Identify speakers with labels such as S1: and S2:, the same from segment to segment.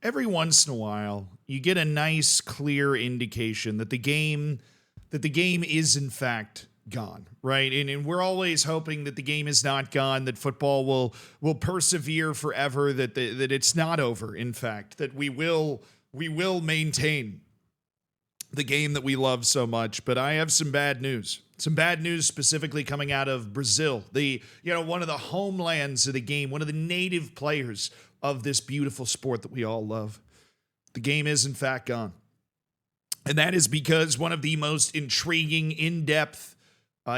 S1: every once in a while, you get a nice, clear indication that the game is in fact gone, right? And we're always hoping that the game is not gone, that football will persevere forever, that it's not over. In fact, that we will maintain the game that we love so much. But I have some bad news. Some bad news specifically coming out of Brazil, one of the homelands of the game, one of the native players of this beautiful sport that we all love. The game is in fact gone. And that is because one of the most intriguing, in-depth,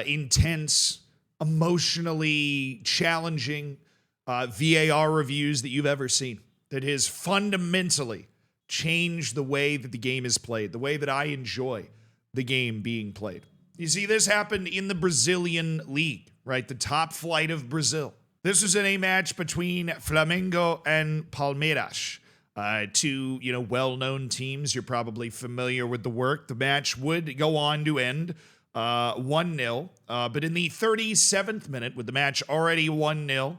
S1: intense, emotionally challenging VAR reviews that you've ever seen, that has fundamentally changed the way that the game is played, the way that I enjoy the game being played. You see, this happened in the Brazilian league, right? The top flight of Brazil. This was in a match between Flamengo and Palmeiras. Two, well-known teams. You're probably familiar with the work. The match would go on to end 1-0. But in the 37th minute, with the match already 1-0,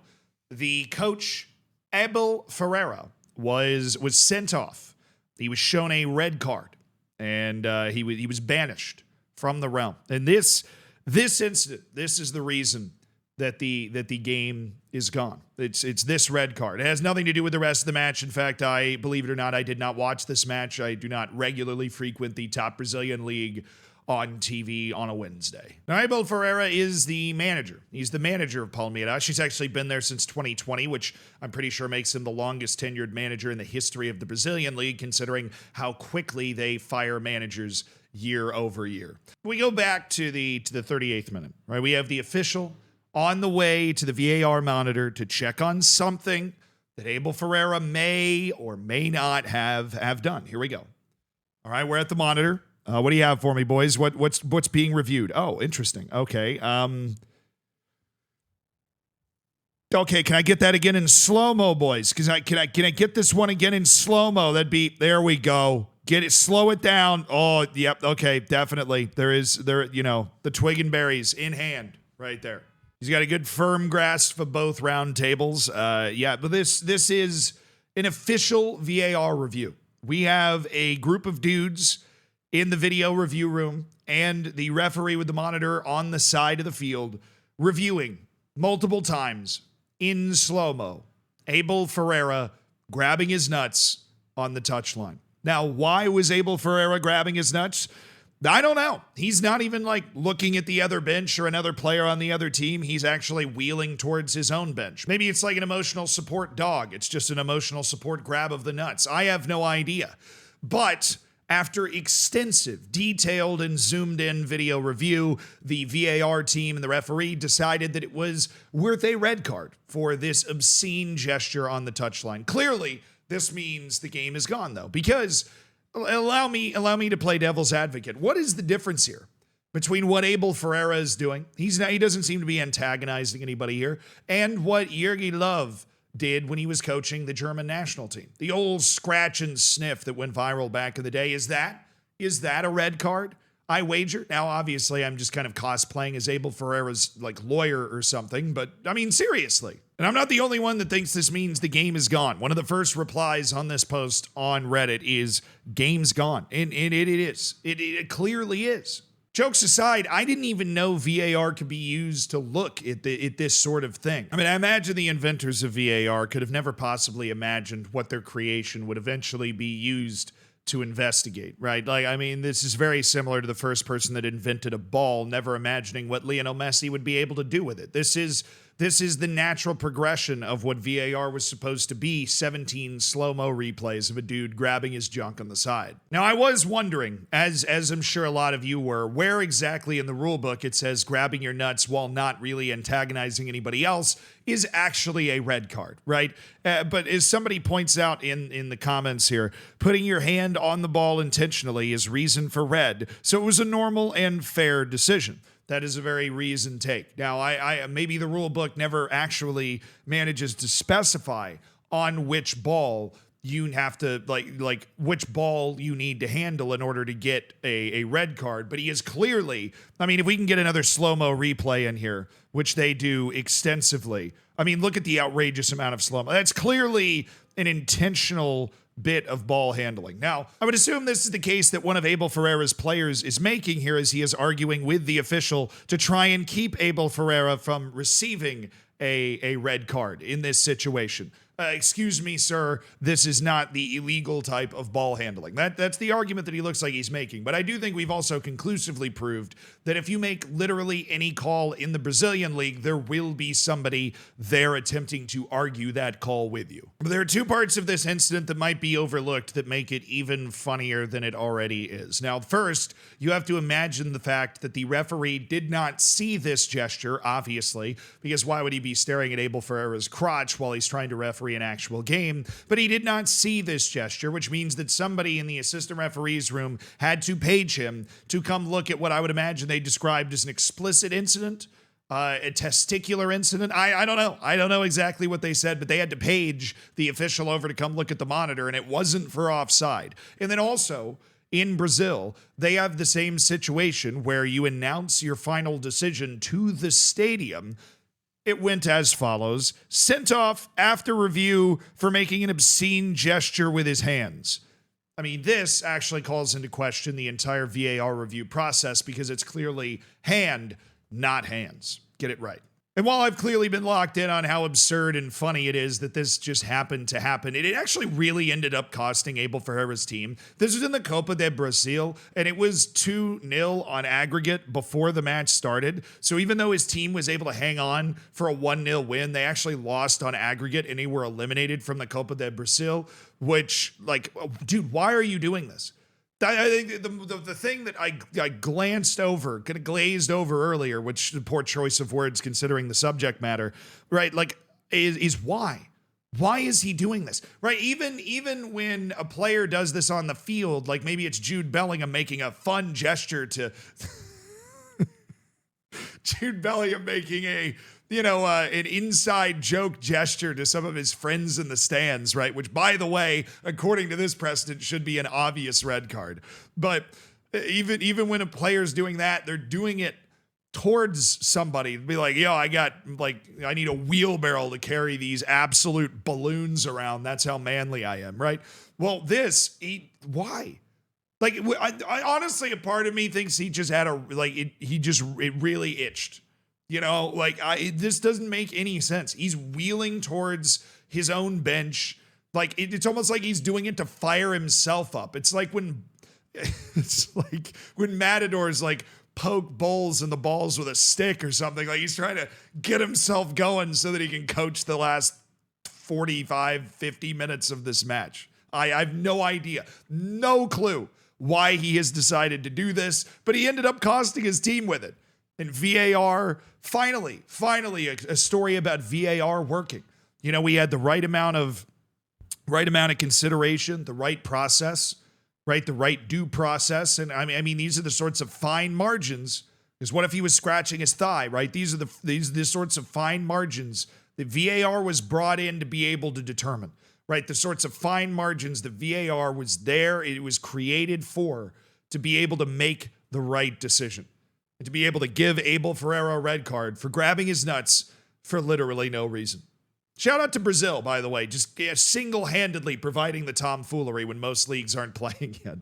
S1: the coach, Abel Ferreira, was sent off. He was shown a red card, and he was banished from the realm. And this incident, this is the reason that the game is gone. It's this red card. It has nothing to do with the rest of the match. In fact, I believe it or not, I did not watch this match. I do not regularly frequent the top Brazilian league on TV on a Wednesday. Now, Abel Ferreira is the manager. He's the manager of Palmeiras. He's actually been there since 2020, which I'm pretty sure makes him the longest tenured manager in the history of the Brazilian league, considering how quickly they fire managers year over year. We go back to the 38th minute, right? We have the official on the way to the VAR monitor to check on something that Abel Ferreira may or may not have done. Here we go. All right, we're at the monitor. What do you have for me, boys? What's being reviewed? Oh, interesting. Okay. Okay, can I get that again in slow-mo, boys? Can I get this one again in slow-mo? There we go. Get it, slow it down. Oh, yep. Okay, definitely. The twig and berries in hand right there. He's got a good firm grasp of both round tables. But this is an official VAR review. We have a group of dudes in the video review room and the referee with the monitor on the side of the field reviewing multiple times in slow-mo Abel Ferreira grabbing his nuts on the touchline. Now, why was Abel Ferreira grabbing his nuts? I don't know. He's not even looking at the other bench or another player on the other team. He's actually wheeling towards his own bench. Maybe it's like an emotional support dog. It's just an emotional support grab of the nuts. I have no idea. But after extensive, detailed, and zoomed-in video review, the VAR team and the referee decided that it was worth a red card for this obscene gesture on the touchline. Clearly, this means the game is gone, though, because allow me to play devil's advocate. What is the difference here between what Abel Ferreira is doing? He doesn't seem to be antagonizing anybody here, and what Jogi Löw did when he was coaching the German national team. The old scratch and sniff that went viral back in the day. Is that a red card? I wager. Now, obviously, I'm just kind of cosplaying as Abel Ferreira's lawyer or something, but I mean, seriously. And I'm not the only one that thinks this means the game is gone. One of the first replies on this post on Reddit is game's gone. And it is. It clearly is. Jokes aside, I didn't even know VAR could be used to look at this sort of thing. I mean, I imagine the inventors of VAR could have never possibly imagined what their creation would eventually be used to investigate, right? This is very similar to the first person that invented a ball, never imagining what Lionel Messi would be able to do with it. This is the natural progression of what VAR was supposed to be, 17 slow-mo replays of a dude grabbing his junk on the side. Now, I was wondering, as I'm sure a lot of you were, where exactly in the rule book it says grabbing your nuts while not really antagonizing anybody else is actually a red card, right? But as somebody points out in the comments here, putting your hand on the ball intentionally is reason for red, so it was a normal and fair decision. That is a very reasoned take. Now, I maybe the rule book never actually manages to specify on which ball you have to, which ball you need to handle in order to get a red card. But he is clearly, if we can get another slow-mo replay in here, which they do extensively, look at the outrageous amount of slow-mo. That's clearly an intentional bit of ball handling. Now, I would assume this is the case that one of Abel Ferreira's players is making here, as he is arguing with the official to try and keep Abel Ferreira from receiving a red card in this situation. Excuse me, sir, this is not the illegal type of ball handling. That's the argument that he looks like he's making. But I do think we've also conclusively proved that if you make literally any call in the Brazilian league, there will be somebody there attempting to argue that call with you. But there are two parts of this incident that might be overlooked that make it even funnier than it already is. Now, first, you have to imagine the fact that the referee did not see this gesture, obviously, because why would he be staring at Abel Ferreira's crotch while he's trying to referee an actual game? But he did not see this gesture, which means that somebody in the assistant referee's room had to page him to come look at what I would imagine they described as an explicit incident, a testicular incident. I don't know. I don't know exactly what they said, but they had to page the official over to come look at the monitor, and it wasn't for offside. And then also, in Brazil, they have the same situation where you announce your final decision to the stadium. It went as follows: sent off after review for making an obscene gesture with his hands. I mean, this actually calls into question the entire VAR review process because it's clearly hand, not hands. Get it right. And while I've clearly been locked in on how absurd and funny it is that this just happened to happen, it actually really ended up costing Abel Ferreira's team. This was in the Copa de Brasil, and it was 2-0 on aggregate before the match started. So even though his team was able to hang on for a 1-0 win, they actually lost on aggregate, and they were eliminated from the Copa de Brasil, which, like, dude, why are you doing this? I think the thing that I glanced over, kind of glazed over earlier, which the poor choice of words considering the subject matter, right? Like, is why? Why is he doing this? Right? Even when a player does this on the field, like maybe it's Jude Bellingham making a fun gesture to Jude Bellingham making an inside joke gesture to some of his friends in the stands, right? Which, by the way, according to this precedent, should be an obvious red card. But even when a player's doing that, they're doing it towards somebody. Be like, yo, I need a wheelbarrow to carry these absolute balloons around. That's how manly I am, right? Well, why? Like, I honestly, a part of me thinks he just had it really itched. You know, like, this doesn't make any sense. He's wheeling towards his own bench. Like, it's almost like he's doing it to fire himself up. It's like when Matadors, like, poke bowls in the balls with a stick or something. Like, he's trying to get himself going so that he can coach the last 45, 50 minutes of this match. I have no idea, no clue why he has decided to do this, but he ended up costing his team with it. And VAR, finally, a story about VAR working. You know, we had the right amount of consideration, the right process, right? The right due process. And I mean, these are the sorts of fine margins. Because what if he was scratching his thigh, right? These are the sorts of fine margins that VAR was brought in to be able to determine, right? The sorts of fine margins that VAR was there, it was created for, to be able to make the right decision. And to be able to give Abel Ferreira a red card for grabbing his nuts for literally no reason. Shout out to Brazil, by the way, just single-handedly providing the tomfoolery when most leagues aren't playing yet.